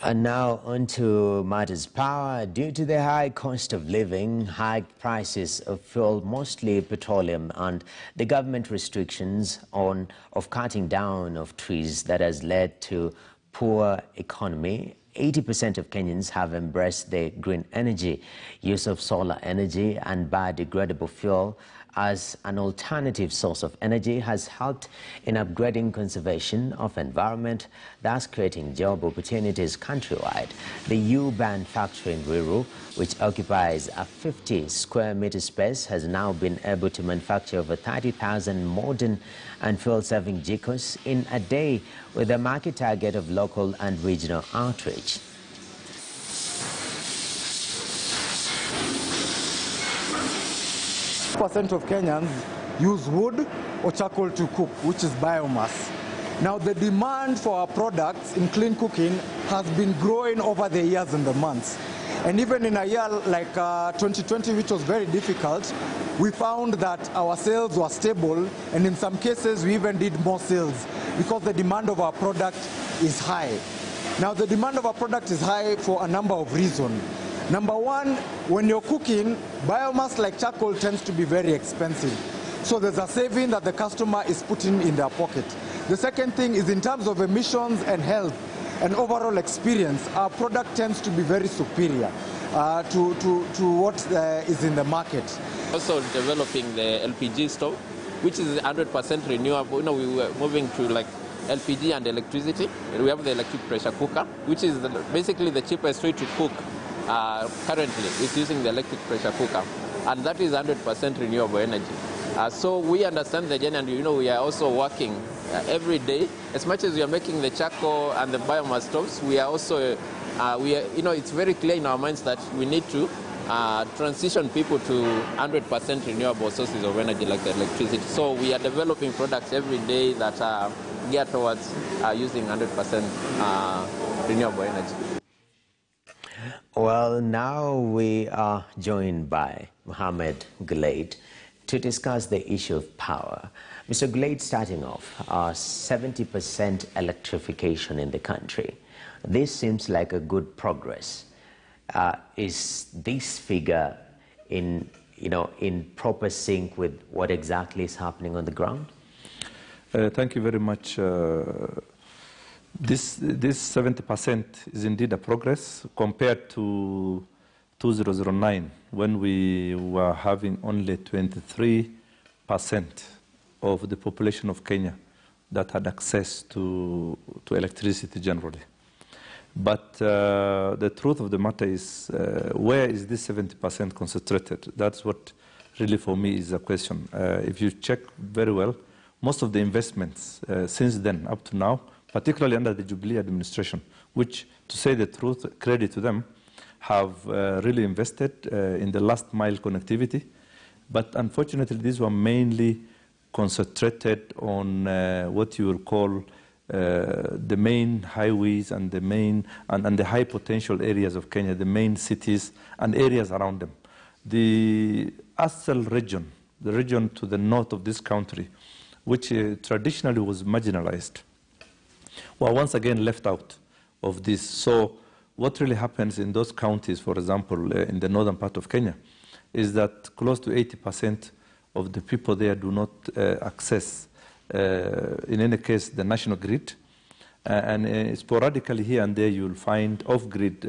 And now on to matters power. Due to the high cost of living, high prices of fuel, mostly petroleum, and the government restrictions of cutting down of trees that has led to poor economy, 80% of Kenyans have embraced the green energy. Use of solar energy and biodegradable fuel as an alternative source of energy has helped in upgrading conservation of environment, thus creating job opportunities countrywide. The U-Band factory in Ruiru, which occupies a 50 square meter space, has now been able to manufacture over 30,000 modern and fuel-saving jikos in a day, with a market target of local and regional outreach. Percent of Kenyans use wood or charcoal to cook, which is biomass. Now, the demand for our products in clean cooking has been growing over the years and the months. And even in a year like 2020, which was very difficult, we found that our sales were stable, and in some cases we even did more sales because the demand of our product is high. Now, the demand of our product is high for a number of reasons. Number one, when you're cooking, biomass like charcoal tends to be very expensive. So there's a saving that the customer is putting in their pocket. The second thing is in terms of emissions and health and overall experience, our product tends to be very superior to what is in the market. Also developing the LPG stove, which is 100% renewable. You know, we were moving to like LPG and electricity. We have the electric pressure cooker, which is basically the cheapest way to cook. Currently is using the electric pressure cooker, and that is 100% renewable energy. So we understand the journey, and we are also working every day. As much as we are making the charcoal and the biomass stoves, we are also it's very clear in our minds that we need to transition people to 100% renewable sources of energy like the electricity. So we are developing products every day that are geared towards using 100% renewable energy. Well, now we are joined by Mohammed Gulade to discuss the issue of power. Mr. Gulade, starting off, 70% electrification in the country. This seems like a good progress. Is this figure in proper sync with what exactly is happening on the ground? Thank you very much. This 70% is indeed a progress compared to 2009, when we were having only 23% of the population of Kenya that had access to electricity generally. But the truth of the matter is, where is this 70% concentrated? That's what really for me is a question. If you check very well, most of the investments since then up to now, particularly under the Jubilee administration, which, to say the truth, credit to them, have really invested in the last mile connectivity. But unfortunately, these were mainly concentrated on what you will call the main highways and the high potential areas of Kenya, the main cities and areas around them. The Asal region, the region to the north of this country, which traditionally was marginalized, were once again left out of this. So what really happens in those counties, for example, in the northern part of Kenya, is that close to 80% of the people there do not access, in any case, the national grid. And sporadically here and there you will find off-grid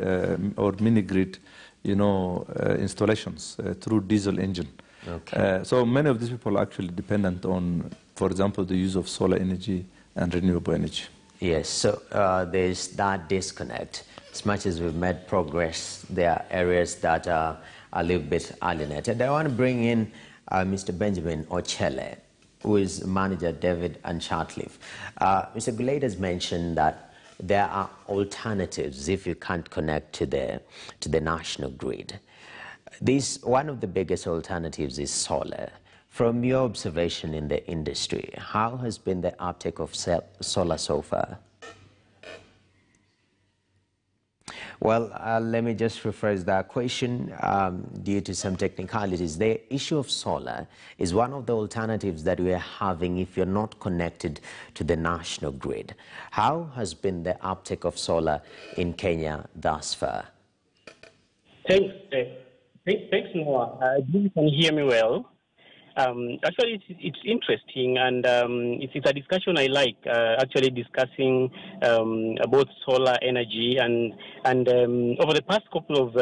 or mini-grid, installations through diesel engine. Okay. So many of these people are actually dependent on, for example, the use of solar energy and renewable energy. Yes, so there's that disconnect. As much as we've made progress, there are areas that are a little bit alienated. I want to bring in Mr. Benjamin Ochele, who is manager David and Chartliff. Mr. Gulade has mentioned that there are alternatives if you can't connect to the national grid. One of the biggest alternatives is solar. From your observation in the industry, how has been the uptake of solar so far? Well, let me just rephrase that question due to some technicalities. The issue of solar is one of the alternatives that we are having if you're not connected to the national grid. How has been the uptake of solar in Kenya thus far? Thanks, Noah. I believe you can hear me well. Actually, it's interesting, and it's a discussion I like. Actually, discussing about solar energy, and over the past couple of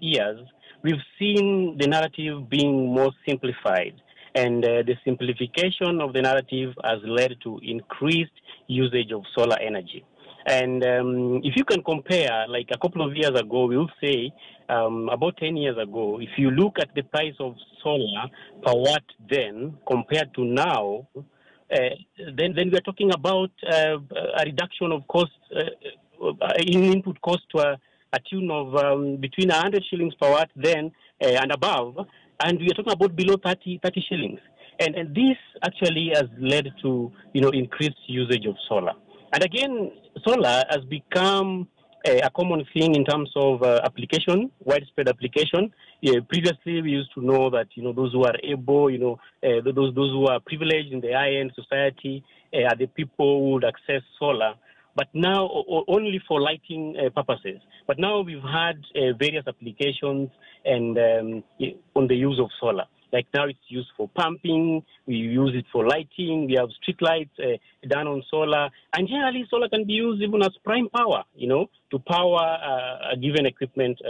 years, we've seen the narrative being more simplified, and the simplification of the narrative has led to increased usage of solar energy. And if you can compare, like a couple of years ago, we will say about 10 years ago, if you look at the price of solar per watt then compared to now, then we are talking about a reduction of cost, in input cost to a tune of between 100 shillings per watt then and above, and we are talking about below 30 shillings. And this actually has led to, increased usage of solar. And again, solar has become a common thing in terms of application, widespread application. Previously, we used to know that, those who are able, those who are privileged in the high-end society are the people who would access solar, but now only for lighting purposes. But now we've had various applications and on the use of solar. Like now it's used for pumping, we use it for lighting, we have street lights done on solar, and generally solar can be used even as prime power, to power a given equipment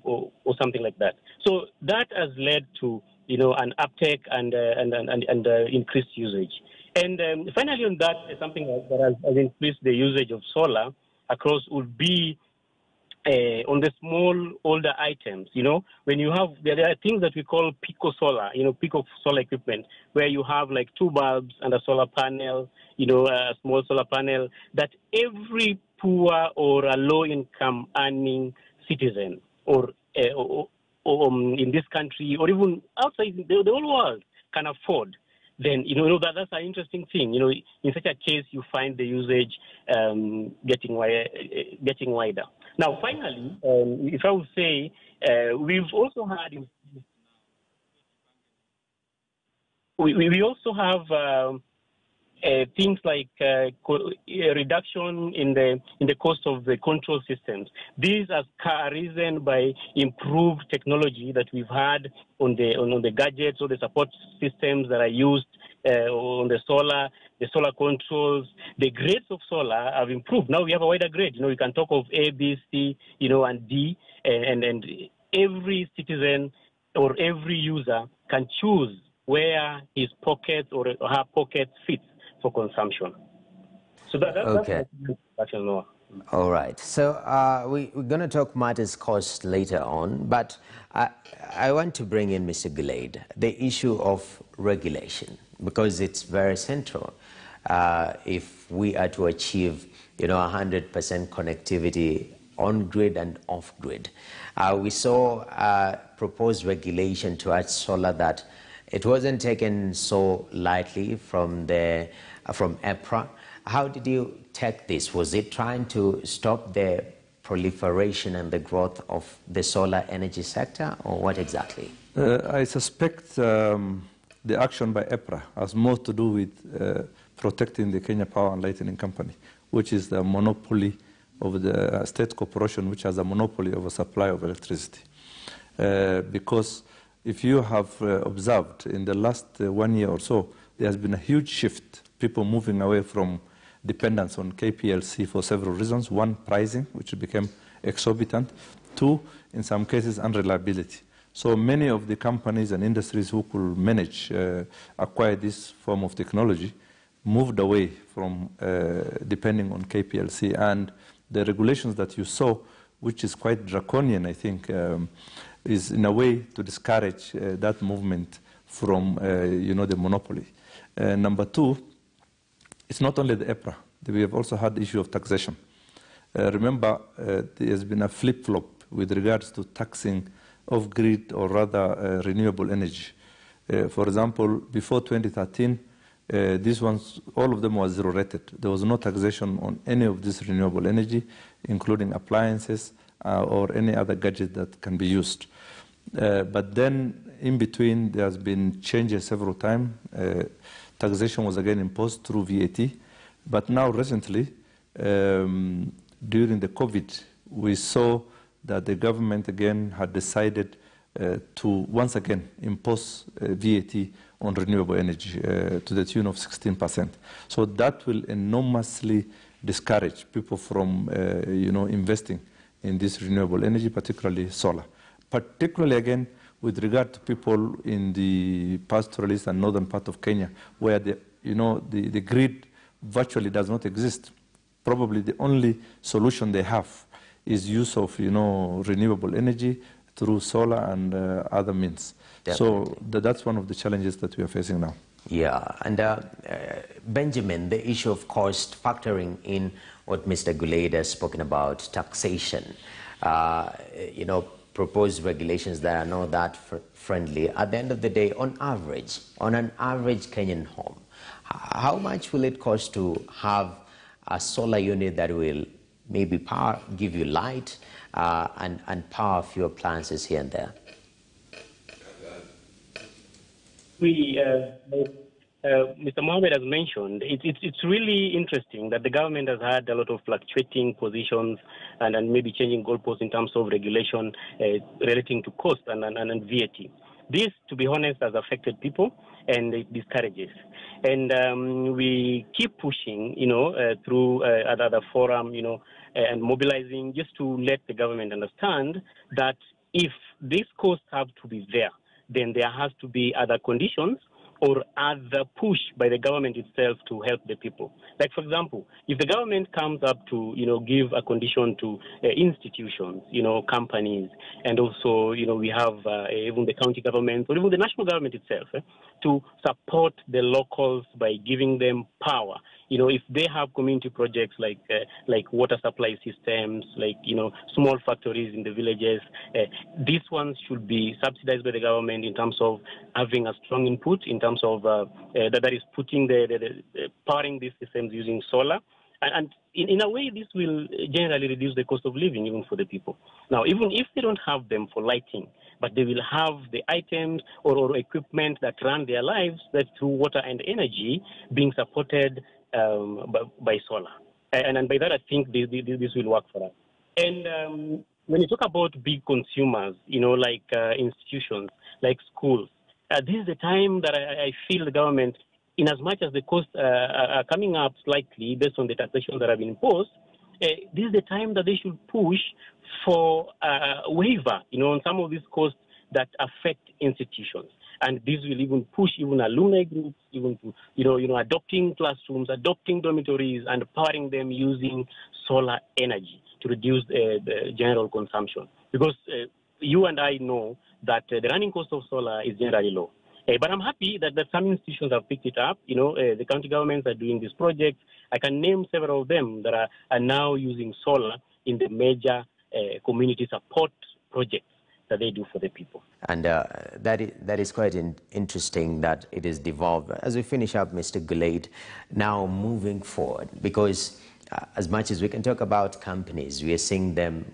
or something like that. So that has led to, an uptake and increased usage. And finally on that, something that has increased the usage of solar across would be on the small, older items, when you have, there are things that we call pico solar, pico solar equipment, where you have like 2 bulbs and a solar panel, a small solar panel that every poor or a low-income earning citizen or in this country or even outside the whole world can afford. Then, that's an interesting thing. In such a case, you find the usage getting wider. Now, finally, if I would say, we've also had, we also have things like a reduction in the cost of the control systems. These has arisen by improved technology that we've had on the gadgets or the support systems that are used on the solar controls. The grades of solar have improved. Now we have a wider grade. We can talk of A, B, C, and D, and every citizen or every user can choose where his pockets or her pockets fit for consumption. So that's okay. That's Noah. All right. So we're going to talk matters cost later on, but I want to bring in Mr. Gilade, the issue of regulation, because it's very central. If we are to achieve, 100% connectivity on grid and off grid, we saw a proposed regulation to add solar that it wasn't taken so lightly from EPRA. How did you take this? Was it trying to stop the proliferation and the growth of the solar energy sector, or what exactly? I suspect the action by EPRA has more to do with protecting the Kenya Power and Lighting Company, which is the monopoly of the state corporation, which has a monopoly of a supply of electricity. Because if you have observed in the last 1 year or so, there has been a huge shift, people moving away from dependence on KPLC for several reasons. One, pricing, which became exorbitant. Two, in some cases, unreliability. So many of the companies and industries who could manage, acquire this form of technology, moved away from depending on KPLC. And the regulations that you saw, which is quite draconian, I think, is in a way to discourage that movement from, the monopoly. Number two, it's not only the EPRA. We have also had the issue of taxation. Remember, there has been a flip-flop with regards to taxing off-grid or rather renewable energy. For example, before 2013, these ones, all of them were zero-rated. There was no taxation on any of this renewable energy, including appliances or any other gadget that can be used. But then, in between, there has been changes several times. Taxation was again imposed through VAT. But now, recently, during the COVID, we saw that the government again had decided to once again impose VAT on renewable energy to the tune of 16%. So that will enormously discourage people from investing in this renewable energy, particularly solar. Particularly again with regard to people in the pastoralist and northern part of Kenya, where the grid virtually does not exist. Probably the only solution they have is use of renewable energy through solar and other means. Definitely. So that's one of the challenges that we are facing now. Yeah, and Benjamin, the issue of cost, factoring in what Mr. Guled has spoken about, taxation, proposed regulations that are not that friendly. At the end of the day, on an average Kenyan home, how much will it cost to have a solar unit that will maybe give you light and power for your appliances here and there? Mr. Mohammed has mentioned, it's really interesting that the government has had a lot of fluctuating positions and maybe changing goalposts in terms of regulation relating to cost and VAT. This, to be honest, has affected people and it discourages. And we keep pushing, through other forum, and mobilizing just to let the government understand that if these costs have to be there, then there has to be other conditions or other push by the government itself to help the people. Like, for example, if the government comes up to, give a condition to institutions, companies, and also, we have even the county government or even the national government itself to support the locals by giving them power. If they have community projects like water supply systems, like, small factories in the villages, these ones should be subsidized by the government in terms of having a strong input, in terms of that is putting powering these systems using solar. And in a way, this will generally reduce the cost of living even for the people. Now, even if they don't have them for lighting, but they will have the items or equipment that run their lives that through water and energy being supported by solar. And by that, I think this will work for us. And when you talk about big consumers, like institutions, like schools, this is the time that I feel the government, in as much as the costs are coming up slightly based on the taxation that have been imposed, this is the time that they should push for a waiver, on some of these costs that affect institutions. And this will even push even alumni groups, even to, adopting classrooms, adopting dormitories, and powering them using solar energy to reduce the general consumption. Because you and I know that the running cost of solar is generally low. But I'm happy that some institutions have picked it up. The county governments are doing these projects. I can name several of them that are now using solar in the major community support projects that they do for the people. And that is quite interesting that it is devolved. As we finish up, Mr. Guled, now moving forward, because as much as we can talk about companies, we are seeing them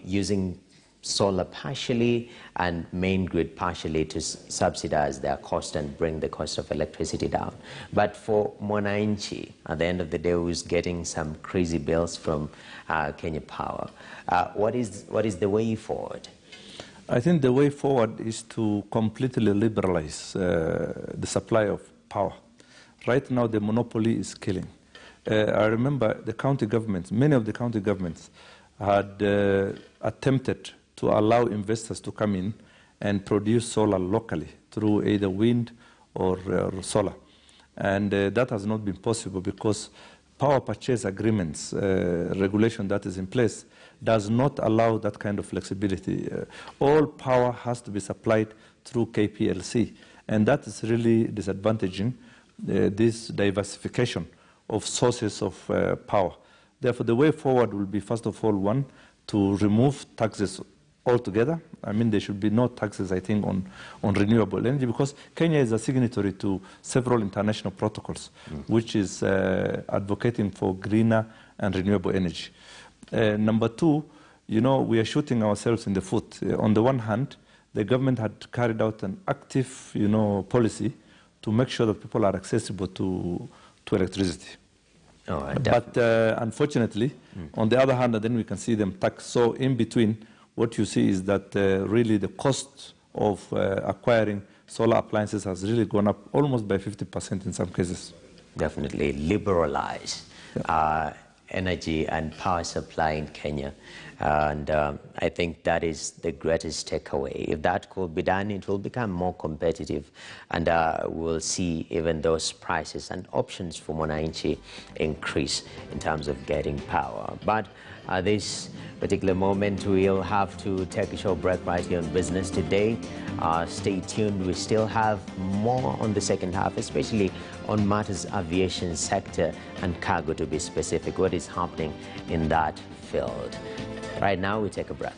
using solar partially and main grid partially to subsidize their cost and bring the cost of electricity down. But for Mwananchi, at the end of the day, who's getting some crazy bills from Kenya Power, what is the way forward? I think the way forward is to completely liberalize the supply of power. Right now, the monopoly is killing. I remember the county governments, many of the county governments had attempted to allow investors to come in and produce solar locally through either wind or solar. And that has not been possible because power purchase agreements regulation that is in place does not allow that kind of flexibility. All power has to be supplied through KPLC, and that is really disadvantaging this diversification of sources of power. Therefore, the way forward will be, first of all, one, to remove taxes altogether. I mean, there should be no taxes, I think, on renewable energy, because Kenya is a signatory to several international protocols, which is advocating for greener and renewable energy. Number two, we are shooting ourselves in the foot. On the one hand, the government had carried out an active, policy to make sure that people are accessible to electricity. Oh, but unfortunately, on the other hand, then we can see them tax. So in between, what you see is that really the cost of acquiring solar appliances has really gone up almost by 50% in some cases. Definitely liberalize energy and power supply in Kenya. And I think that is the greatest takeaway. If that could be done, it will become more competitive. And we'll see even those prices and options for Mwananchi increase in terms of getting power. But at this particular moment, we'll have to take a short break right here on Business Today. Stay tuned. We still have more on the second half, especially on matters aviation sector and cargo, to be specific, what is happening in that field. Right now, we take a break.